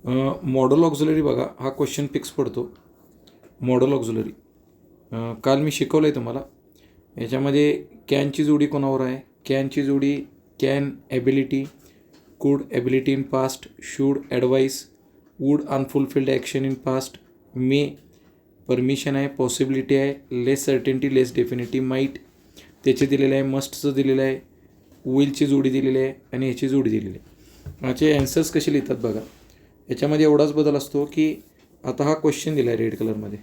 Modal auxiliary बघा, हा question fix पडतो. मॉडल ऑक्झिलरी काल मी शिकवलं आहे तुम्हाला. याच्यामध्ये कॅनची जोडी कोणावर आहे? कॅनची जोडी can ability, could ability in past, should advice, would unfulfilled action in past, may permission आहे, पॉसिबिलिटी आहे, less certainty less definity, might त्याचे दिलेलं आहे, मस्टचं दिलेलं आहे, विलची जोडी दिलेली आहे आणि ह्याची जोडी दिलेली आहे. याचे ॲन्सर्स कसे लिहितात बघा. याच्यामध्ये एवढाच बदल असतो की आता हा क्वेश्चन दिला आहे रेड कलरमध्ये,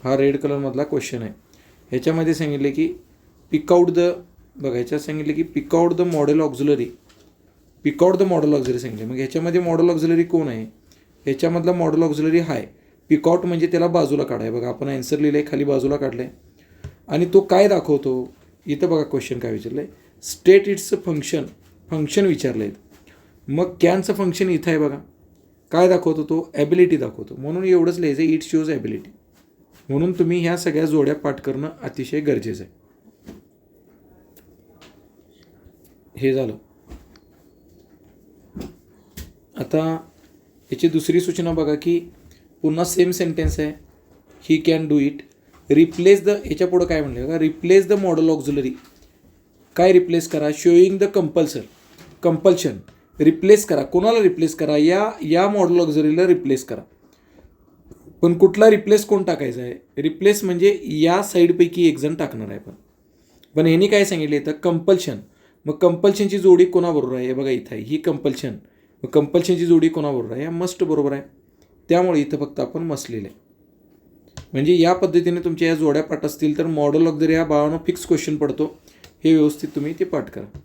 हा रेड कलरमधला क्वेश्चन आहे. ह्याच्यामध्ये सांगितले की पिक आउट द, बघा ह्याच्यात सांगितले की pick out the modal auxiliary, pick out the modal auxiliary सांगितले. मग ह्याच्यामध्ये मॉडेल ऑक्झिलरी कोण आहे? ह्याच्यामधला मॉडेल ऑक्झिलरी हाय. पिक आउट म्हणजे त्याला बाजूला काढाय. बघा आपण ॲन्सर लिहिलं आहे, खाली बाजूला काढलं आहे आणि तो काय दाखवतो इथं बघा. क्वेश्चन काय विचारलं आहे? स्टेट इट्स फंक्शन, फंक्शन विचारलं आहे. मग कॅनचं फंक्शन इथं आहे बघा, काय दाखवतो तो? ॲबिलिटी दाखवतो. म्हणून एवढंच लिहायचं, इट शोज ॲबिलिटी. म्हणून तुम्ही ह्या सगळ्या जोड्या पाठ करणं अतिशय गरजेचं आहे. हे झालं. आता याची दुसरी सूचना बघा की पुन्हा सेम सेंटेन्स आहे, he can do it. Replace the, याच्या पुढं काय म्हणलं का? Replace the modal auxiliary. काय रिप्लेस करा? शोईंग द कंपल्शन रिप्लेस करा. कोणाला रिप्लेस करा? या मॉडेल ऑक्झिलरीला रिप्लेस करा. पण कुठला रिप्लेस कोण टाकायचा आहे? रिप्लेस म्हणजे या साईडपैकी एक जण टाकणार आहे. पण ह्यांनी काय सांगितलं इथं? कंपल्शन. मग कंपल्शनची जोडी कोणाबरोबर आहे? बघा इथं आहे ही कंपल्शन. मग कंपल्शनची जोडी कोणाबरोबर आहे? या मस्ट बरोबर आहे. त्यामुळे इथं फक्त आपण मस्ट लिहिलं आहे. म्हणजे या पद्धतीने तुमच्या या जोड्या पाठ असतील तर मॉडेल ऑक्झिलरी हा बाळांनो फिक्स क्वेश्चन पडतो. हे व्यवस्थित तुम्ही ते पाठ करा.